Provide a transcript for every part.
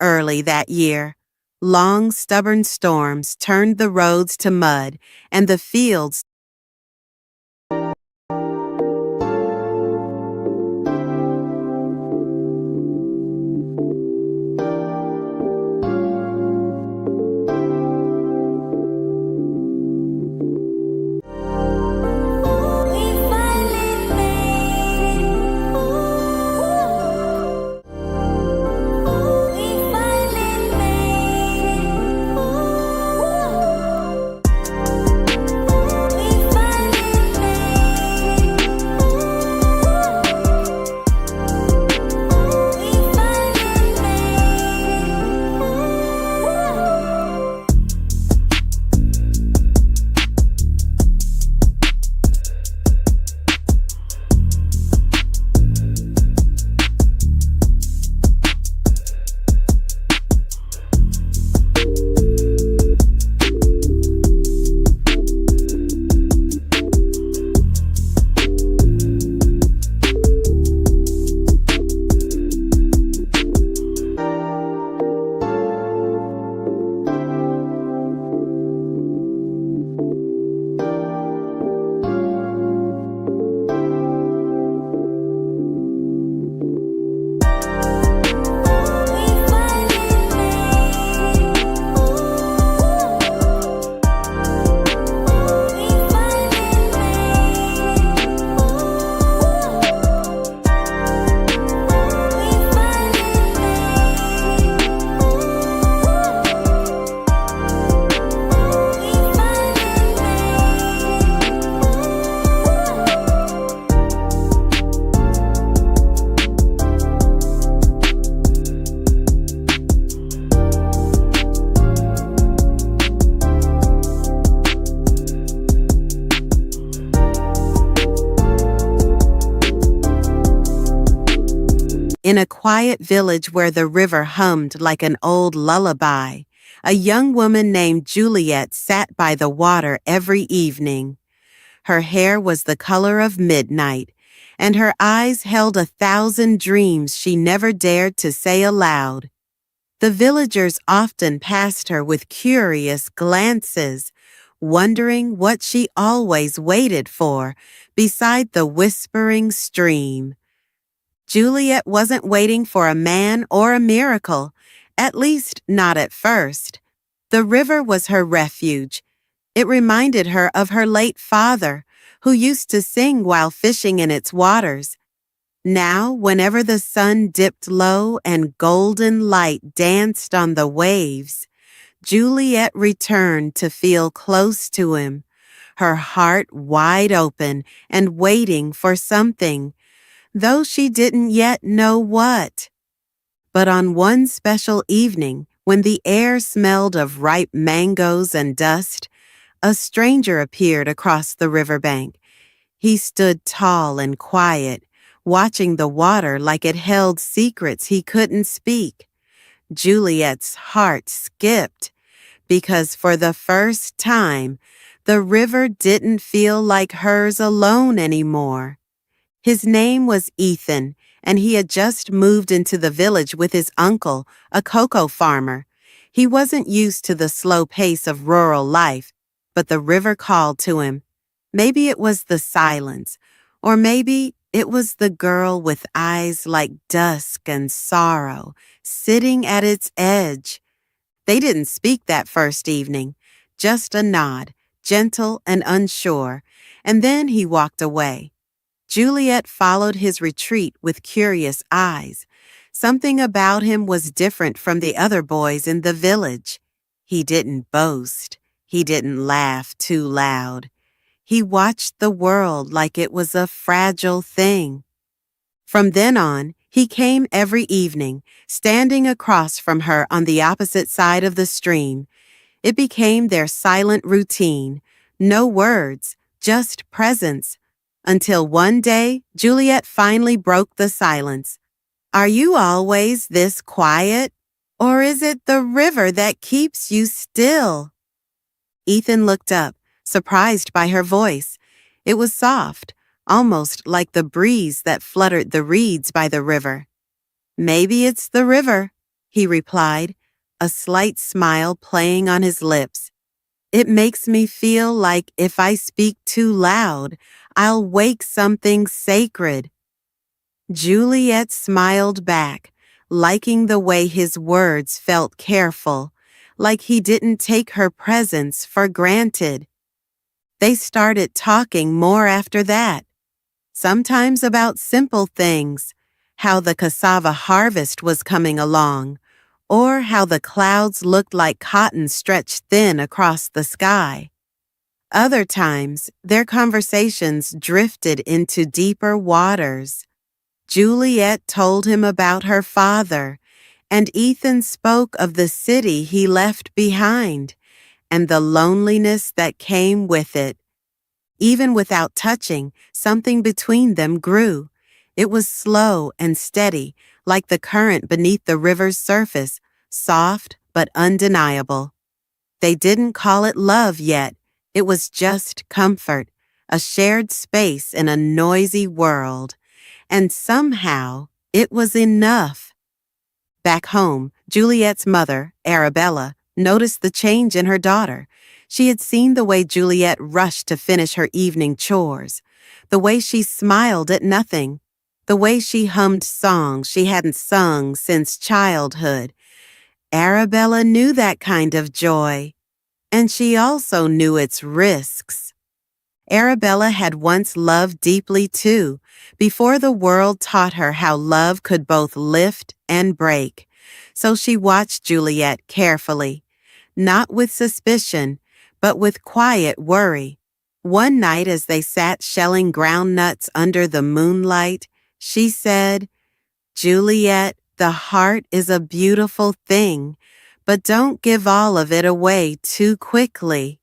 early that year. Long, stubborn storms turned the roads to mud and the fields. In a quiet village where the river hummed like an old lullaby, a young woman named Juliet sat by the water every evening. Her hair was the color of midnight, and her eyes held 1,000 dreams she never dared to say aloud. The villagers often passed her with curious glances, wondering what she always waited for beside the whispering stream. Juliet wasn't waiting for a man or a miracle, at least not at first. The river was her refuge. It reminded her of her late father, who used to sing while fishing in its waters. Now, whenever the sun dipped low and golden light danced on the waves, Juliet returned to feel close to him, her heart wide open and waiting for something, though she didn't yet know what. But on one special evening, when the air smelled of ripe mangoes and dust, a stranger appeared across the riverbank. He stood tall and quiet, watching the water like it held secrets he couldn't speak. Juliet's heart skipped, because for the first time, the river didn't feel like hers alone anymore. His name was Ethan, and he had just moved into the village with his uncle, a cocoa farmer. He wasn't used to the slow pace of rural life, but the river called to him. Maybe it was the silence, or maybe it was the girl with eyes like dusk and sorrow, sitting at its edge. They didn't speak that first evening, just a nod, gentle and unsure, and then he walked away. Juliet followed his retreat with curious eyes. Something about him was different from the other boys in the village. He didn't boast. He didn't laugh too loud. He watched the world like it was a fragile thing. From then on, he came every evening, standing across from her on the opposite side of the stream. It became their silent routine. No words, just presence. Until one day, Juliet finally broke the silence. "Are you always this quiet? Or is it the river that keeps you still?" Ethan looked up, surprised by her voice. It was soft, almost like the breeze that fluttered the reeds by the river. "Maybe it's the river," he replied, a slight smile playing on his lips. It makes me feel like if I speak too loud, I'll wake something sacred. Juliet smiled back, liking the way his words felt careful, like he didn't take her presence for granted. They started talking more after that, sometimes about simple things, how the cassava harvest was coming along, or how the clouds looked like cotton stretched thin across the sky. Other times, their conversations drifted into deeper waters. Juliet told him about her father, and Ethan spoke of the city he left behind and the loneliness that came with it. Even without touching, something between them grew. It was slow and steady, like the current beneath the river's surface, soft but undeniable. They didn't call it love yet. It was just comfort, a shared space in a noisy world. And somehow, it was enough. Back home, Juliet's mother, Arabella, noticed the change in her daughter. She had seen the way Juliet rushed to finish her evening chores, the way she smiled at nothing, the way she hummed songs she hadn't sung since childhood. Arabella knew that kind of joy, and she also knew its risks. Arabella had once loved deeply too, before the world taught her how love could both lift and break. So she watched Juliet carefully, not with suspicion, but with quiet worry. One night as they sat shelling ground nuts under the moonlight, she said, "Juliet, the heart is a beautiful thing, but don't give all of it away too quickly."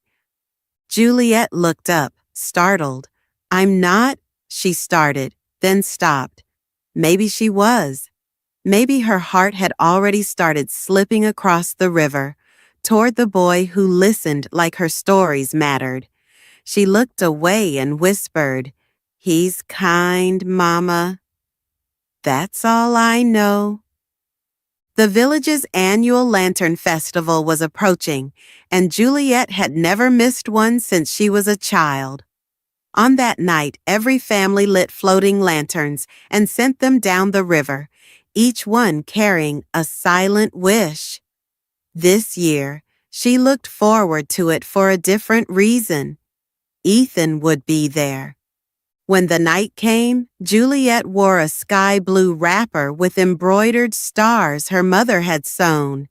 Juliet looked up, startled. "I'm not," she started, then stopped. Maybe she was. Maybe her heart had already started slipping across the river, toward the boy who listened like her stories mattered. She looked away and whispered, "He's kind, Mama. That's all I know." The village's annual lantern festival was approaching, and Juliet had never missed one since she was a child. On that night, every family lit floating lanterns and sent them down the river, each one carrying a silent wish. This year, she looked forward to it for a different reason. Ethan would be there. When the night came, Juliet wore a sky blue wrapper with embroidered stars her mother had sewn.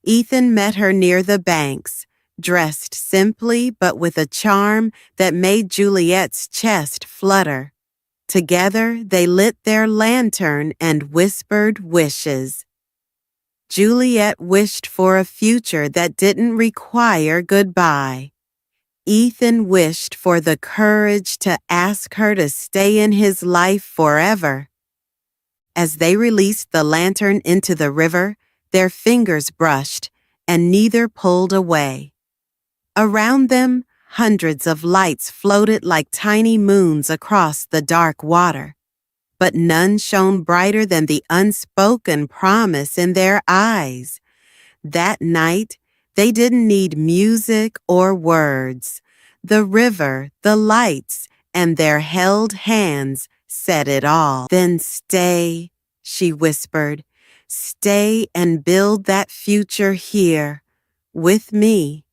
Ethan met her near the banks, dressed simply but with a charm that made Juliet's chest flutter. Together, they lit their lantern and whispered wishes. Juliet wished for a future that didn't require goodbye. Ethan wished for the courage to ask her to stay in his life forever. As they released the lantern into the river, their fingers brushed, and neither pulled away. Around them, hundreds of lights floated like tiny moons across the dark water, but none shone brighter than the unspoken promise in their eyes. That night, they didn't need music or words. The river, the lights, and their held hands said it all. "Then stay," she whispered. "Stay and build that future here, with me."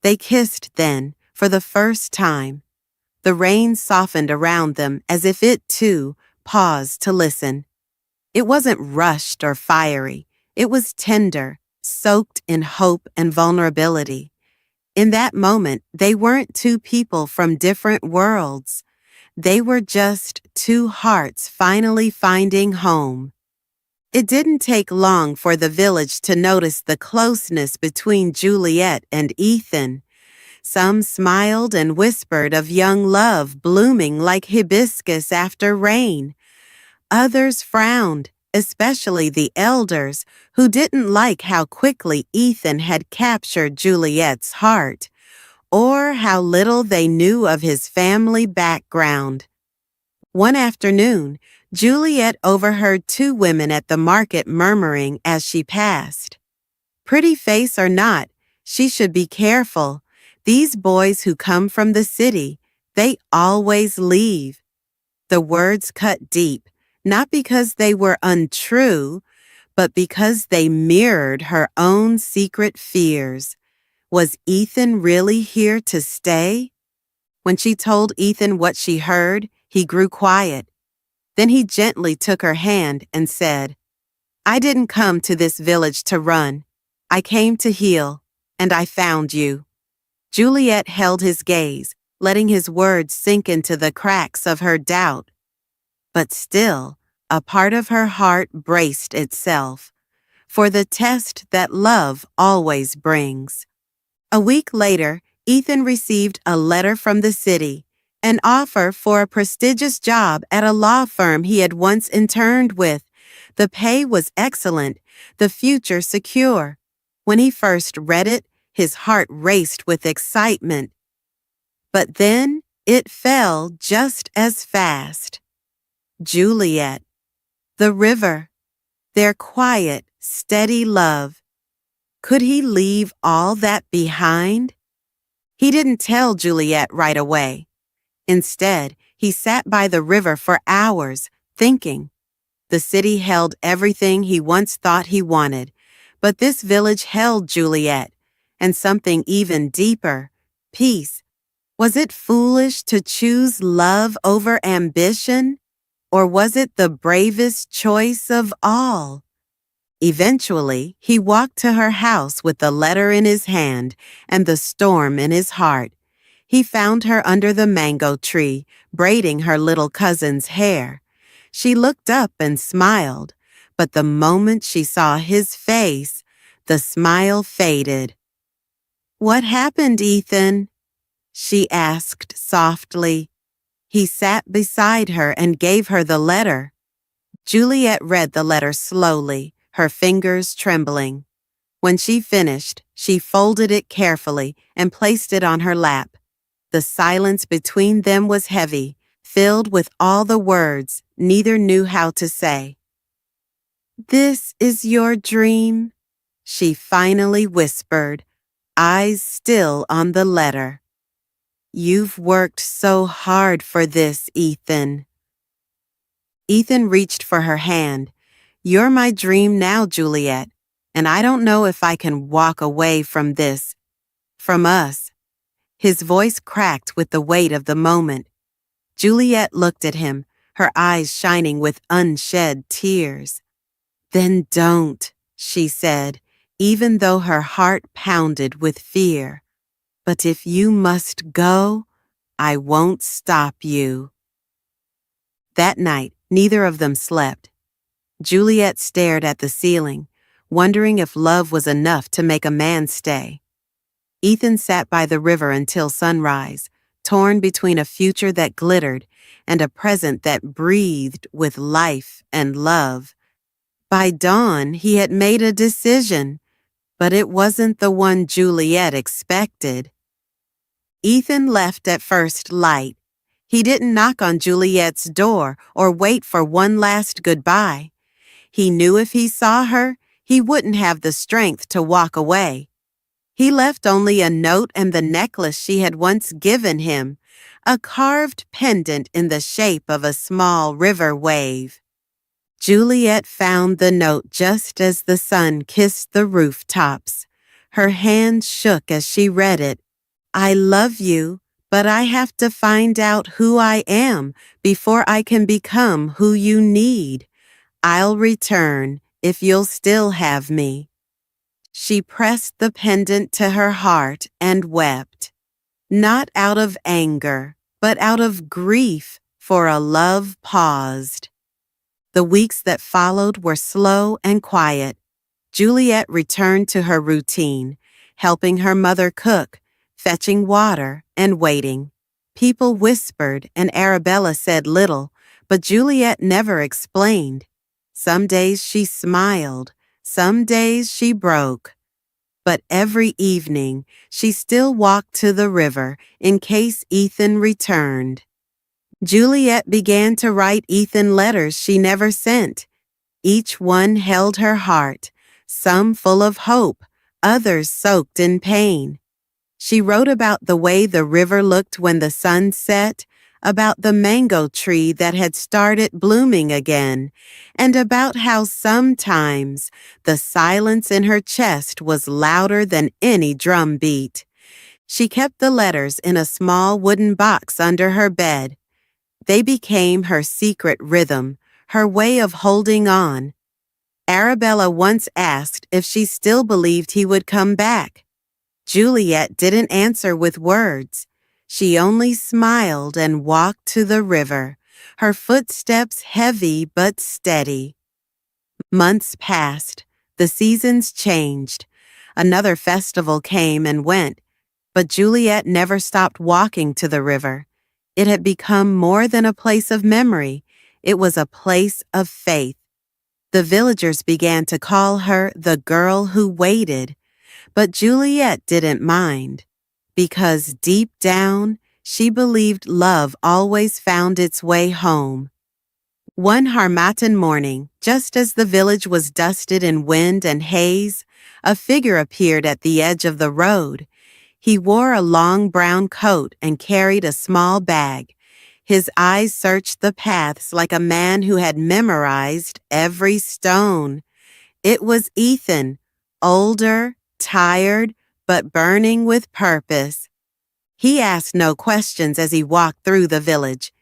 They kissed then, for the first time. The rain softened around them as if it, too, paused to listen. It wasn't rushed or fiery. It was tender, soaked in hope and vulnerability. In that moment, they weren't two people from different worlds. They were just two hearts finally finding home. It didn't take long for the village to notice the closeness between Juliet and Ethan. Some smiled and whispered of young love blooming like hibiscus after rain. Others frowned, especially the elders, who didn't like how quickly Ethan had captured Juliet's heart, or how little they knew of his family background. One afternoon, Juliet overheard two women at the market murmuring as she passed. Pretty face or not, she should be careful. These boys who come from the city, they always leave. The words cut deep, not because they were untrue, but because they mirrored her own secret fears. Was Ethan really here to stay? When she told Ethan what she heard, he grew quiet. Then he gently took her hand and said, "I didn't come to this village to run. I came to heal, and I found you." Juliet held his gaze, letting his words sink into the cracks of her doubt. But still, a part of her heart braced itself for the test that love always brings. A week later, Ethan received a letter from the city, an offer for a prestigious job at a law firm he had once interned with. The pay was excellent, the future secure. When he first read it, his heart raced with excitement. But then it fell just as fast. Juliet, the river, their quiet, steady love. Could he leave all that behind? He didn't tell Juliet right away. Instead, he sat by the river for hours, thinking. The city held everything he once thought he wanted, but this village held Juliet, and something even deeper, peace. Was it foolish to choose love over ambition? Or was it the bravest choice of all? Eventually, he walked to her house with the letter in his hand and the storm in his heart. He found her under the mango tree, braiding her little cousin's hair. She looked up and smiled, but the moment she saw his face, the smile faded. "What happened, Ethan?" she asked softly. He sat beside her and gave her the letter. Juliet read the letter slowly, her fingers trembling. When she finished, she folded it carefully and placed it on her lap. The silence between them was heavy, filled with all the words neither knew how to say. "This is your dream?" she finally whispered, eyes still on the letter. "You've worked so hard for this, Ethan." Ethan reached for her hand. "You're my dream now, Juliet, and I don't know if I can walk away from this, from us." His voice cracked with the weight of the moment. Juliet looked at him, her eyes shining with unshed tears. "Then don't," she said, even though her heart pounded with fear. "But if you must go, I won't stop you." That night, neither of them slept. Juliet stared at the ceiling, wondering if love was enough to make a man stay. Ethan sat by the river until sunrise, torn between a future that glittered and a present that breathed with life and love. By dawn, he had made a decision, but it wasn't the one Juliet expected. Ethan left at first light. He didn't knock on Juliet's door or wait for one last goodbye. He knew if he saw her, he wouldn't have the strength to walk away. He left only a note and the necklace she had once given him, a carved pendant in the shape of a small river wave. Juliet found the note just as the sun kissed the rooftops. Her hand shook as she read it. "I love you, but I have to find out who I am before I can become who you need. I'll return if you'll still have me." She pressed the pendant to her heart and wept, not out of anger, but out of grief for a love paused. The weeks that followed were slow and quiet. Juliet returned to her routine, helping her mother cook, fetching water, and waiting. People whispered and Arabella said little, but Juliet never explained. Some days she smiled, some days she broke. But every evening she still walked to the river in case Ethan returned. Juliet began to write Ethan letters she never sent. Each one held her heart, some full of hope, others soaked in pain. She wrote about the way the river looked when the sun set, about the mango tree that had started blooming again, and about how sometimes the silence in her chest was louder than any drum beat. She kept the letters in a small wooden box under her bed. They became her secret rhythm, her way of holding on. Arabella once asked if she still believed he would come back. Juliet didn't answer with words. She only smiled and walked to the river, her footsteps heavy but steady. Months passed. The seasons changed. Another festival came and went, but Juliet never stopped walking to the river. It had become more than a place of memory. It was a place of faith. The villagers began to call her the girl who waited, but Juliet didn't mind, because deep down, she believed love always found its way home. One Harmattan morning, just as the village was dusted in wind and haze, a figure appeared at the edge of the road. He wore a long brown coat and carried a small bag. His eyes searched the paths like a man who had memorized every stone. It was Ethan, older, tired, but burning with purpose. He asked no questions as he walked through the village.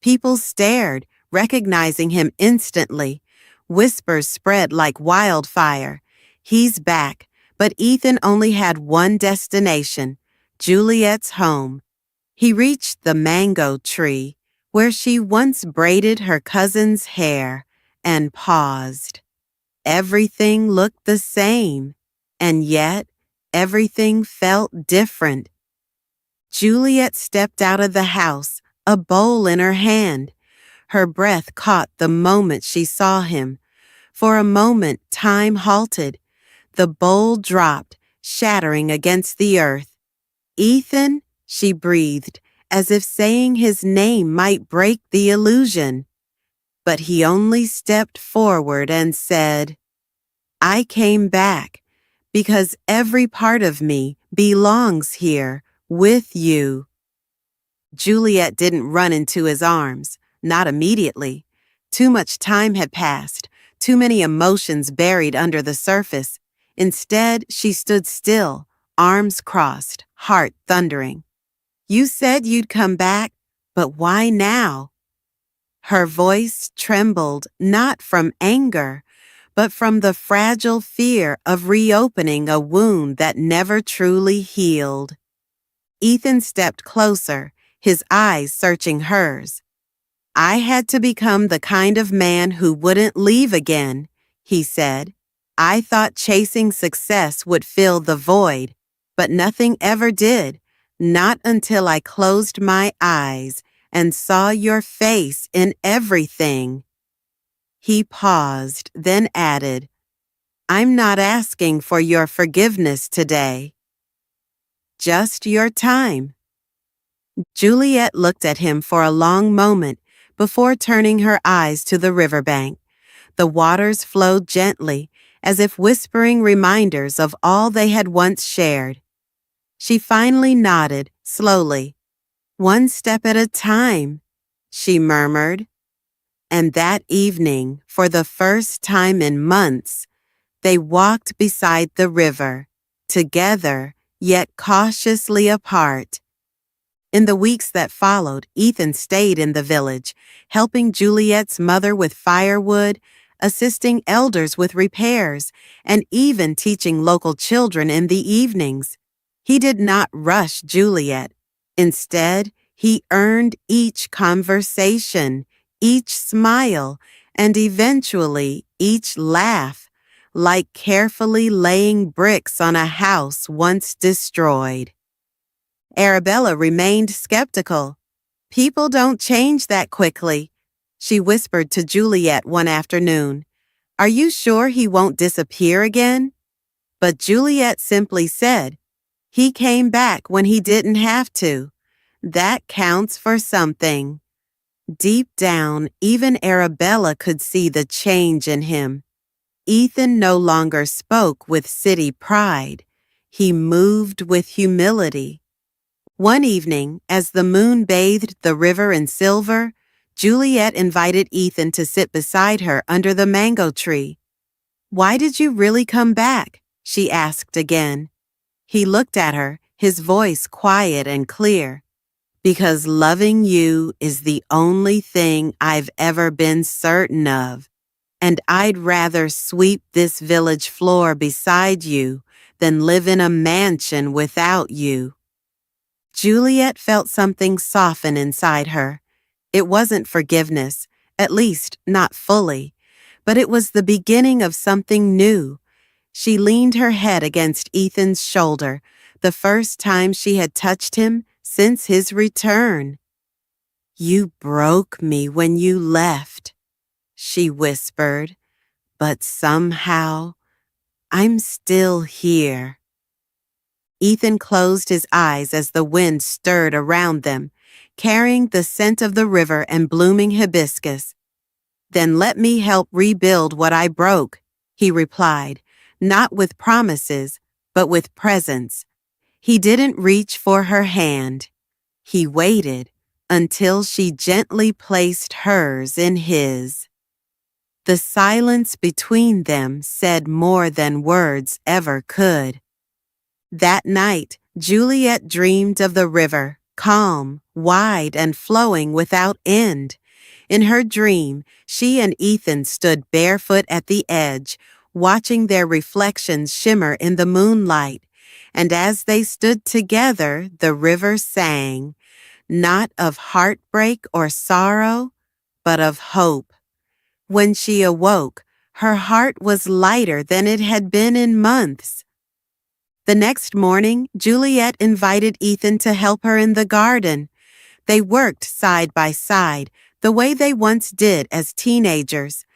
People stared, recognizing him instantly. Whispers spread like wildfire. He's back, but Ethan only had one destination, Juliet's home. He reached the mango tree, where she once braided her cousin's hair, and paused. Everything looked the same, and yet everything felt different. Juliet stepped out of the house, a bowl in her hand. Her breath caught the moment she saw him. For a moment, time halted. The bowl dropped, shattering against the earth. "Ethan," she breathed, as if saying his name might break the illusion. But he only stepped forward and said, "I came back because every part of me belongs here with you." Juliet didn't run into his arms, not immediately. Too much time had passed, too many emotions buried under the surface. Instead, she stood still, arms crossed, heart thundering. "You said you'd come back, but why now?" Her voice trembled not from anger, but from the fragile fear of reopening a wound that never truly healed. Ethan stepped closer, his eyes searching hers. "I had to become the kind of man who wouldn't leave again," he said. "I thought chasing success would fill the void, but nothing ever did, not until I closed my eyes and saw your face in everything." He paused, then added, "I'm not asking for your forgiveness today. Just your time." Juliet looked at him for a long moment before turning her eyes to the riverbank. The waters flowed gently, as if whispering reminders of all they had once shared. She finally nodded, slowly. "One step at a time," she murmured. And that evening, for the first time in months, they walked beside the river, together yet cautiously apart. In the weeks that followed, Ethan stayed in the village, helping Juliet's mother with firewood, assisting elders with repairs, and even teaching local children in the evenings. He did not rush Juliet. Instead, he earned each conversation, each smile, and eventually each laugh, like carefully laying bricks on a house once destroyed. Arabella remained skeptical. "People don't change that quickly," she whispered to Juliet one afternoon. "Are you sure he won't disappear again?" But Juliet simply said, "He came back when he didn't have to. That counts for something." Deep down, even Arabella could see the change in him. Ethan no longer spoke with city pride. He moved with humility. One evening, as the moon bathed the river in silver, Juliet invited Ethan to sit beside her under the mango tree. "Why did you really come back?" she asked again. He looked at her, his voice quiet and clear. "Because loving you is the only thing I've ever been certain of, and I'd rather sweep this village floor beside you than live in a mansion without you." Juliet felt something soften inside her. It wasn't forgiveness, at least not fully, but it was the beginning of something new. She leaned her head against Ethan's shoulder, the first time she had touched him since his return. "You broke me when you left," she whispered, "but somehow I'm still here." Ethan closed his eyes as the wind stirred around them, carrying the scent of the river and blooming hibiscus. "Then let me help rebuild what I broke," he replied, not with promises, but with presence. He didn't reach for her hand. He waited until she gently placed hers in his. The silence between them said more than words ever could. That night, Juliet dreamed of the river, calm, wide, and flowing without end. In her dream, she and Ethan stood barefoot at the edge, watching their reflections shimmer in the moonlight. And as they stood together, the river sang, not of heartbreak or sorrow, but of hope. When she awoke, her heart was lighter than it had been in months. The next morning, Juliet invited Ethan to help her in the garden. They worked side by side, the way they once did as teenagers.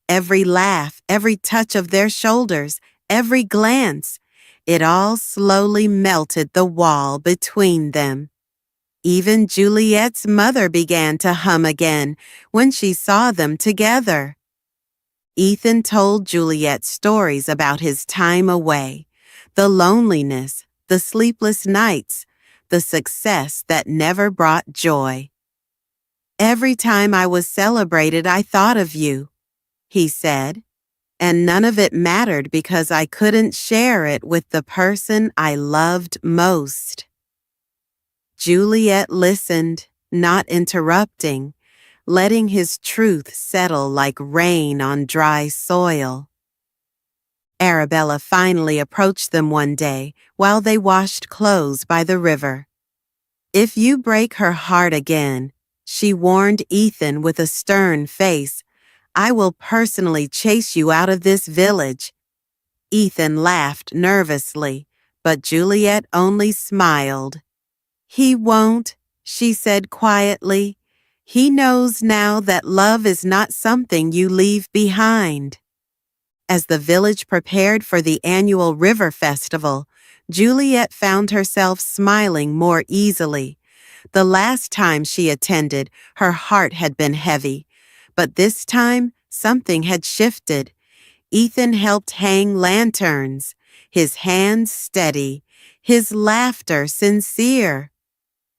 Every laugh, every touch of their shoulders, every glance, it all slowly melted the wall between them. Even Juliet's mother began to hum again when she saw them together. Ethan told Juliet stories about his time away, the loneliness, the sleepless nights, the success that never brought joy. "Every time I was celebrated, I thought of you," he said, "and none of it mattered because I couldn't share it with the person I loved most." Juliet listened, not interrupting, letting his truth settle like rain on dry soil. Arabella finally approached them one day while they washed clothes by the river. "If you break her heart again," she warned Ethan with a stern face, "I will personally chase you out of this village." Ethan laughed nervously, but Juliet only smiled. "He won't," she said quietly. "He knows now that love is not something you leave behind." As the village prepared for the annual river festival, Juliet found herself smiling more easily. The last time she attended, her heart had been heavy, but this time something had shifted. Ethan helped hang lanterns, his hands steady, his laughter sincere.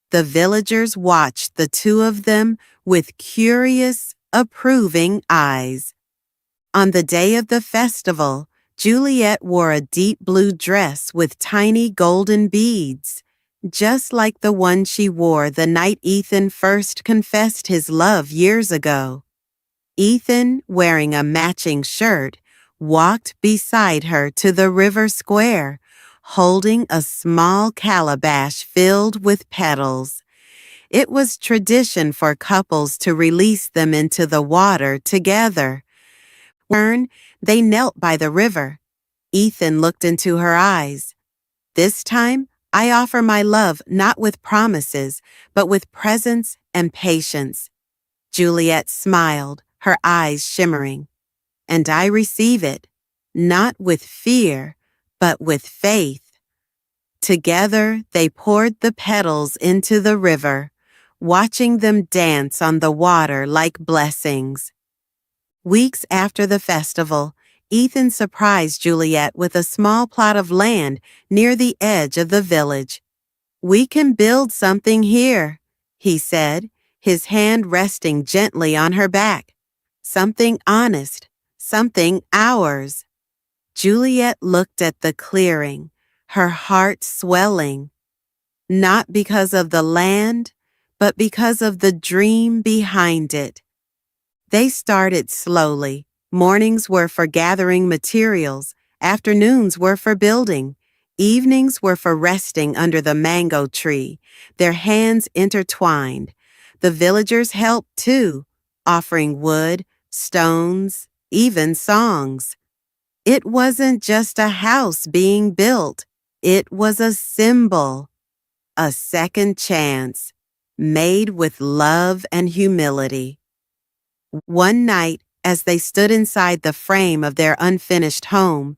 The villagers watched the two of them with curious, approving eyes. On the day of the festival, Juliet wore a deep blue dress with tiny golden beads, just like the one she wore the night Ethan first confessed his love years ago. Ethan, wearing a matching shirt, walked beside her to the river square, holding a small calabash filled with petals. It was tradition for couples to release them into the water together. They knelt by the river. Ethan looked into her eyes. "This time, I offer my love not with promises, but with presence and patience." Juliet smiled, her eyes shimmering. "And I receive it, not with fear, but with faith." Together, they poured the petals into the river, watching them dance on the water like blessings. Weeks after the festival, Ethan surprised Juliet with a small plot of land near the edge of the village. "We can build something here," he said, his hand resting gently on her back. "Something honest, something ours." Juliet looked at the clearing, her heart swelling, not because of the land, but because of the dream behind it. They started slowly. Mornings were for gathering materials, afternoons were for building, evenings were for resting under the mango tree, their hands intertwined. The villagers helped too, offering wood, stones, even songs. It wasn't just a house being built, it was a symbol, a second chance, made with love and humility. One night, as they stood inside the frame of their unfinished home,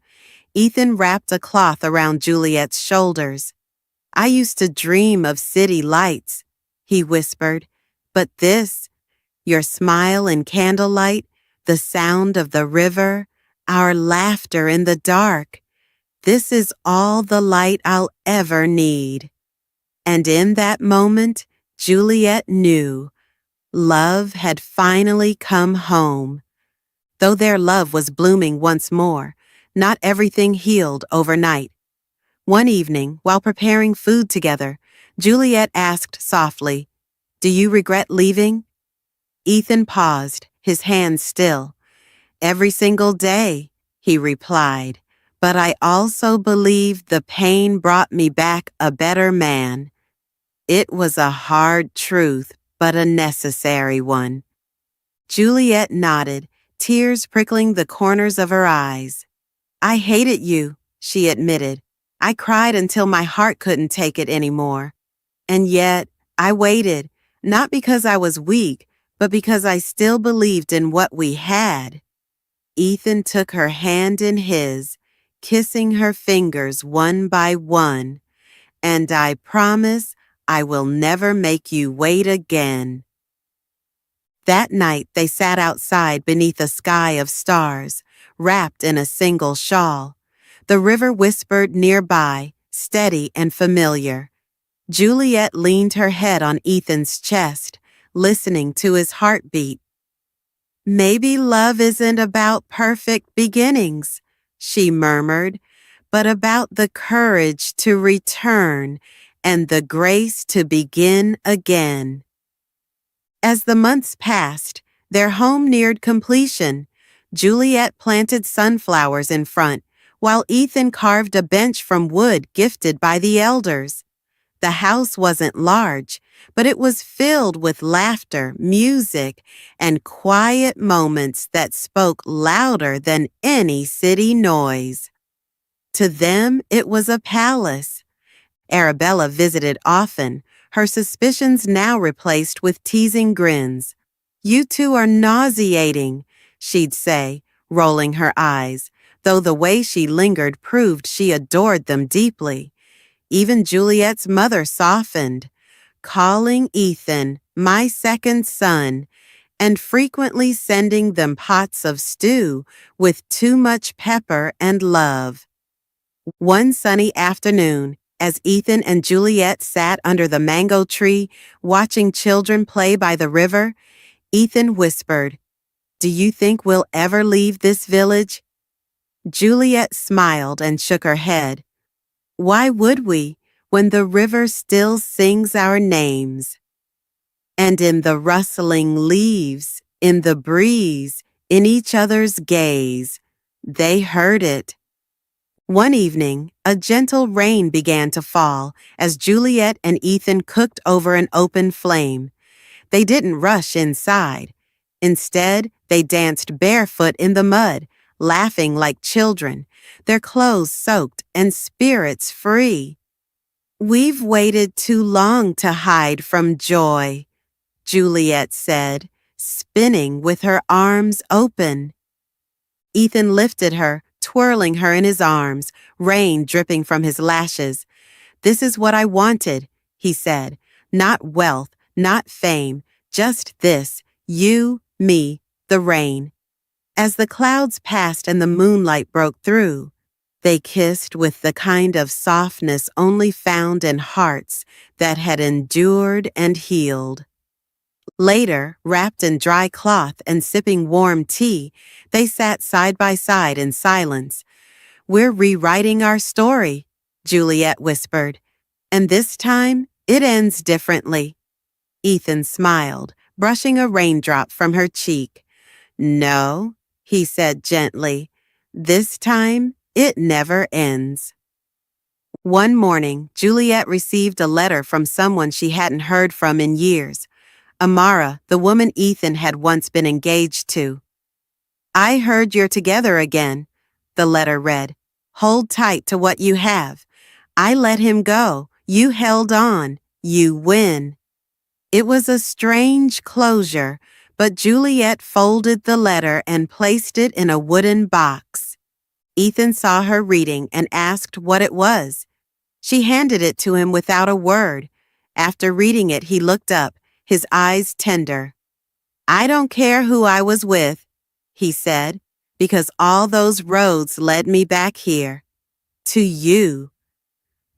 Ethan wrapped a cloth around Juliet's shoulders. "I used to dream of city lights," he whispered, "but this, your smile in candlelight, the sound of the river, our laughter in the dark, this is all the light I'll ever need." And in that moment, Juliet knew love had finally come home. Though their love was blooming once more, not everything healed overnight. One evening, while preparing food together, Juliet asked softly, "Do you regret leaving?" Ethan paused, his hands still. "Every single day," he replied, "but I also believe the pain brought me back a better man." It was a hard truth, but a necessary one. Juliet nodded, tears prickling the corners of her eyes. "I hated you," she admitted. "I cried until my heart couldn't take it anymore. And yet, I waited, not because I was weak, but because I still believed in what we had." Ethan took her hand in his, kissing her fingers one by one. "And I promise I will never make you wait again." That night they sat outside beneath a sky of stars, wrapped in a single shawl. The river whispered nearby, steady and familiar. Juliet leaned her head on Ethan's chest, listening to his heartbeat. "Maybe love isn't about perfect beginnings," she murmured, "but about the courage to return and the grace to begin again." As the months passed, their home neared completion. Juliet planted sunflowers in front, while Ethan carved a bench from wood gifted by the elders. The house wasn't large, but it was filled with laughter, music, and quiet moments that spoke louder than any city noise. To them, it was a palace. Arabella visited often, her suspicions now replaced with teasing grins. "You two are nauseating," she'd say, rolling her eyes, though the way she lingered proved she adored them deeply. Even Juliet's mother softened, calling Ethan "my second son," and frequently sending them pots of stew with too much pepper and love. One sunny afternoon, as Ethan and Juliet sat under the mango tree watching children play by the river, Ethan whispered, "Do you think we'll ever leave this village?" Juliet smiled and shook her head. "Why would we, when the river still sings our names?" And in the rustling leaves, in the breeze, in each other's gaze, they heard it. One evening, a gentle rain began to fall as Juliet and Ethan cooked over an open flame. They didn't rush inside. Instead, they danced barefoot in the mud, laughing like children, their clothes soaked and spirits free. "We've waited too long to hide from joy," Juliet said, spinning with her arms open. Ethan lifted her, twirling her in his arms, rain dripping from his lashes. "This is what I wanted," he said. "Not wealth, not fame, just this, you, me, the rain. As the clouds passed and the moonlight broke through, they kissed with the kind of softness only found in hearts that had endured and healed. Later, wrapped in dry cloth and sipping warm tea, they sat side by side in silence. "We're rewriting our story," Juliet whispered. "And this time, it ends differently." Ethan smiled, brushing a raindrop from her cheek. "No," he said gently. "This time, it never ends." One morning, Juliet received a letter from someone she hadn't heard from in years. Amara, the woman Ethan had once been engaged to. "I heard you're together again," the letter read. "Hold tight to what you have. I let him go. You held on. You win." It was a strange closure, but Juliet folded the letter and placed it in a wooden box. Ethan saw her reading and asked what it was. She handed it to him without a word. After reading it, he looked up, his eyes tender. "I don't care who I was with," he said, "because all those roads led me back here. To you."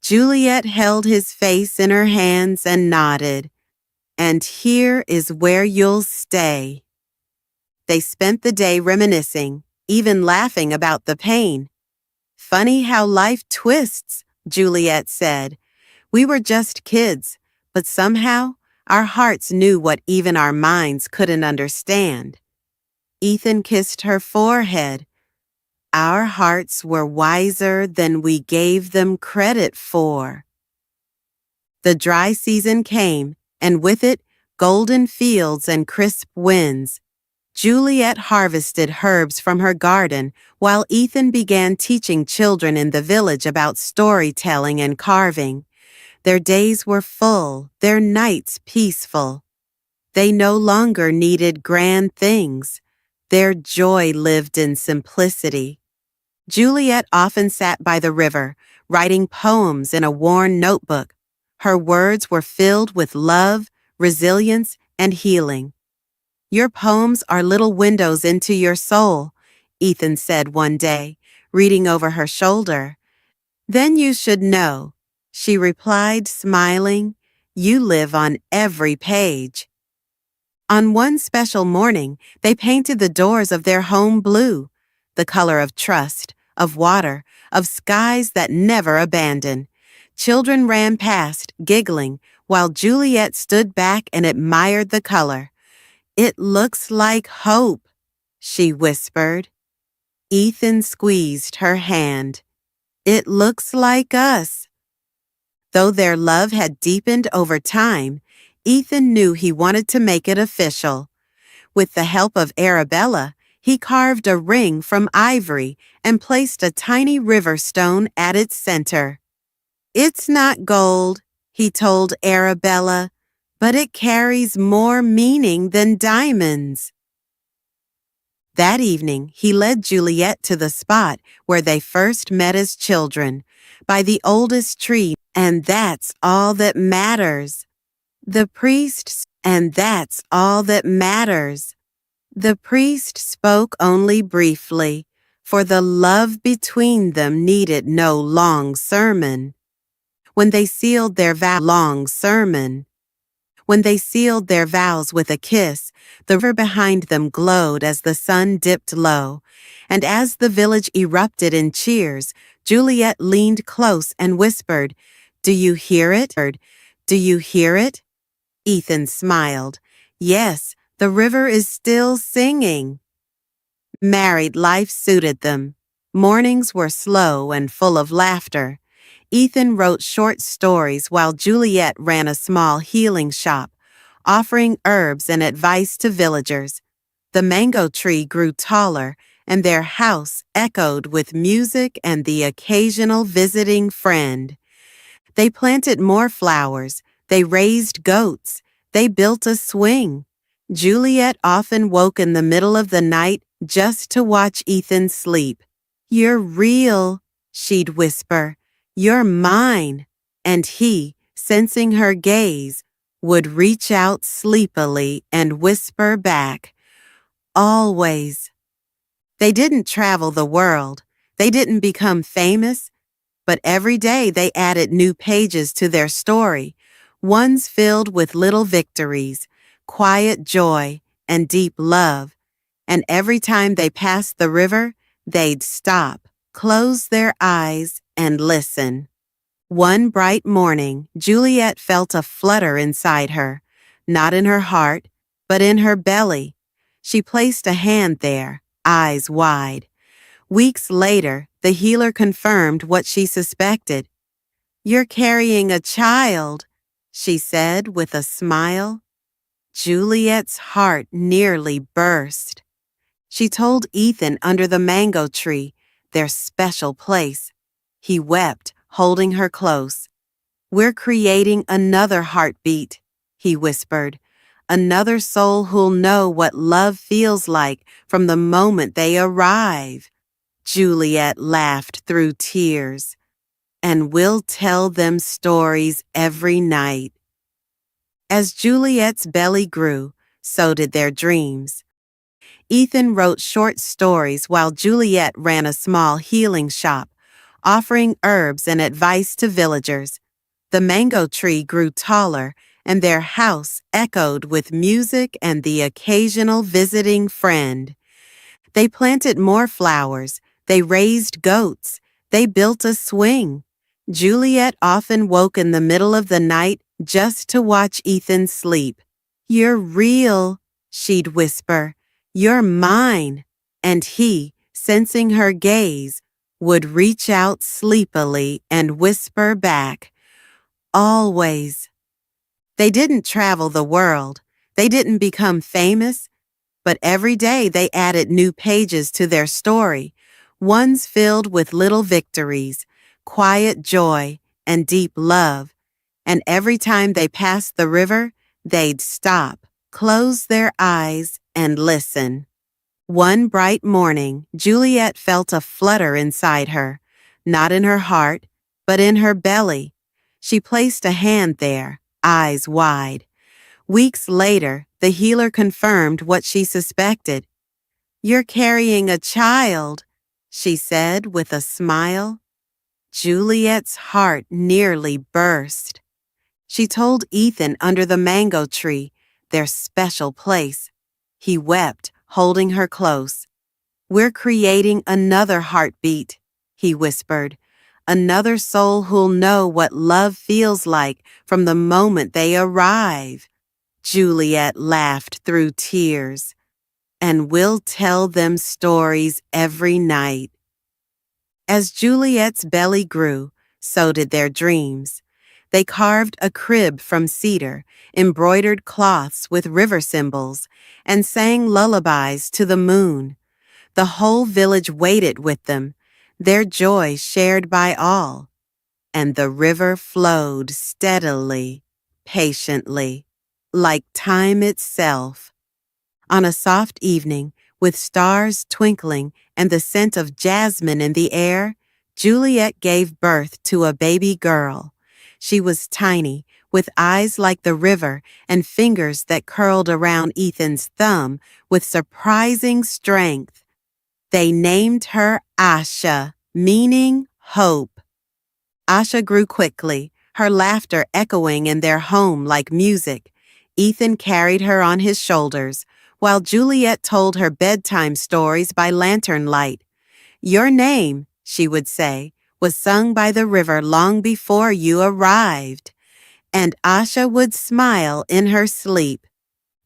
Juliet held his face in her hands and nodded. "And here is where you'll stay." They spent the day reminiscing, even laughing about the pain. "Funny how life twists," Juliet said. "We were just kids, but somehow our hearts knew what even our minds couldn't understand." Ethan kissed her forehead. "Our hearts were wiser than we gave them credit for." The dry season came, and with it, golden fields and crisp winds. Juliet harvested herbs from her garden, while Ethan began teaching children in the village about storytelling and carving. Their days were full, their nights peaceful. They no longer needed grand things. Their joy lived in simplicity. Juliet often sat by the river, writing poems in a worn notebook. Her words were filled with love, resilience, and healing. "Your poems are little windows into your soul," Ethan said one day, reading over her shoulder. "Then you should know," she replied, smiling. "You live on every page." On one special morning, they painted the doors of their home blue, the color of trust, of water, of skies that never abandon. Children ran past, giggling, while Juliet stood back and admired the color. "It looks like hope," she whispered. Ethan squeezed her hand. "It looks like us." Though their love had deepened over time, Ethan knew he wanted to make it official. With the help of Arabella, he carved a ring from ivory and placed a tiny river stone at its center. "It's not gold," he told Arabella, "but it carries more meaning than diamonds." That evening, he led Juliet to the spot where they first met as children, by the oldest tree, and that's all that matters. The priest, and that's all that matters. The priest spoke only briefly, for the love between them needed no long sermon. When they sealed their vows with a kiss, the river behind them glowed as the sun dipped low, and as the village erupted in cheers, Juliet leaned close and whispered, "Do you hear it? Do you hear it?" Ethan smiled. "Yes, the river is still singing." Married life suited them. Mornings were slow and full of laughter. Ethan wrote short stories while Juliet ran a small healing shop, offering herbs and advice to villagers. The mango tree grew taller, and their house echoed with music and the occasional visiting friend. They planted more flowers, they raised goats, they built a swing. Juliet often woke in the middle of the night just to watch Ethan sleep. "You're real," she'd whisper. "You're mine." And he, sensing her gaze, would reach out sleepily and whisper back, always. They didn't travel the world. They didn't become famous, but every day they added new pages to their story, ones filled with little victories, quiet joy, and deep love. And every time they passed the river, they'd stop, close their eyes, and listen. One bright morning, Juliet felt a flutter inside her, not in her heart, but in her belly. She placed a hand there, eyes wide. Weeks later, the healer confirmed what she suspected. "You're carrying a child," she said with a smile. Juliet's heart nearly burst. She told Ethan under the mango tree, their special place. He wept, holding her close. "We're creating another heartbeat," he whispered. "Another soul who'll know what love feels like from the moment they arrive." Juliet laughed through tears. "And we'll tell them stories every night." As Juliet's belly grew, so did their dreams. Ethan wrote short stories while Juliet ran a small healing shop, offering herbs and advice to villagers. The mango tree grew taller, and their house echoed with music and the occasional visiting friend. They planted more flowers, they raised goats, they built a swing. Juliet often woke in the middle of the night just to watch Ethan sleep. "You're real," she'd whisper. "You're mine." And he, sensing her gaze, would reach out sleepily and whisper back, "Always." They didn't travel the world. They didn't become famous, but every day they added new pages to their story, ones filled with little victories, quiet joy, and deep love. And every time they passed the river, they'd stop, close their eyes, and listen. One bright morning, Juliet felt a flutter inside her, not in her heart, but in her belly. She placed a hand there, eyes wide. Weeks later, the healer confirmed what she suspected. "You're carrying a child," she said with a smile. Juliet's heart nearly burst. She told Ethan under the mango tree, their special place. He wept, holding her close. "We're creating another heartbeat," he whispered. "Another soul who'll know what love feels like from the moment they arrive." Juliet laughed through tears. "And we'll tell them stories every night." As Juliet's belly grew, so did their dreams. They carved a crib from cedar, embroidered cloths with river symbols, and sang lullabies to the moon. The whole village waited with them, their joy shared by all. And the river flowed steadily, patiently, like time itself. On a soft evening, with stars twinkling and the scent of jasmine in the air, Juliet gave birth to a baby girl. She was tiny, with eyes like the river and fingers that curled around Ethan's thumb with surprising strength. They named her Asha, meaning hope. Asha grew quickly, her laughter echoing in their home like music. Ethan carried her on his shoulders, while Juliet told her bedtime stories by lantern light. "Your name," she would say, "was sung by the river long before you arrived." And Asha would smile in her sleep.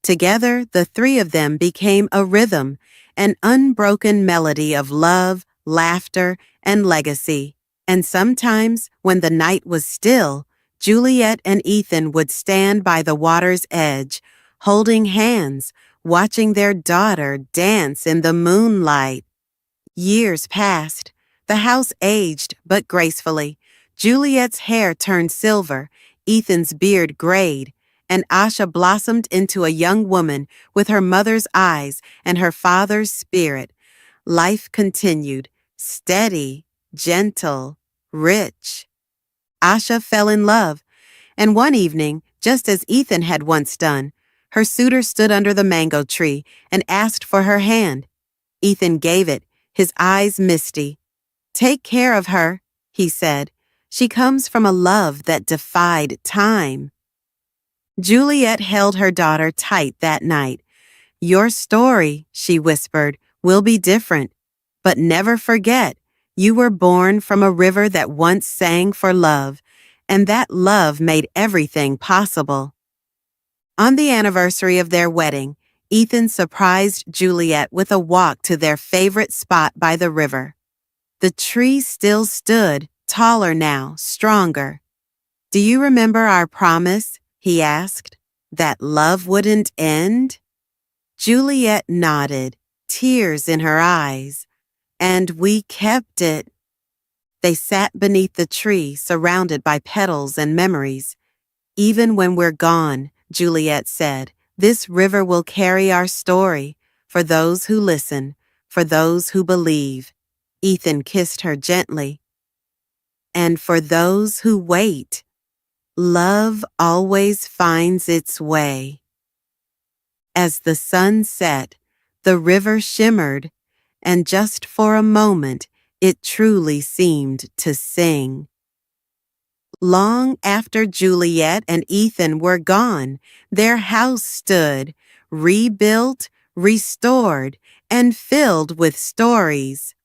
Together, the three of them became a rhythm, an unbroken melody of love, laughter, and legacy. And sometimes, when the night was still, Juliet and Ethan would stand by the water's edge, holding hands, watching their daughter dance in the moonlight. Years passed. The house aged, but gracefully. Juliet's hair turned silver, Ethan's beard grayed, and Asha blossomed into a young woman with her mother's eyes and her father's spirit. Life continued, steady, gentle, rich. Asha fell in love, and one evening, Just as Ethan had once done, her suitor stood under the mango tree and asked for her hand. Ethan gave it, his eyes misty. "Take care of her," he said. "She comes from a love that defied time." Juliet held her daughter tight that night. "Your story," she whispered, "will be different. But never forget, you were born from a river that once sang for love, and that love made everything possible." On the anniversary of their wedding, Ethan surprised Juliet with a walk to their favorite spot by the river. The tree still stood, taller now, stronger. "Do you remember our promise?" he asked. "That love wouldn't end?" Juliet nodded, tears in her eyes. "And we kept it." They sat beneath the tree, surrounded by petals and memories. "Even when we're gone," Juliet said, "this river will carry our story, for those who listen, for those who believe." Ethan kissed her gently. "And for those who wait, love always finds its way." As the sun set, the river shimmered, and just for a moment it truly seemed to sing. Long after Juliet and Ethan were gone, their house stood, rebuilt, restored, and filled with stories.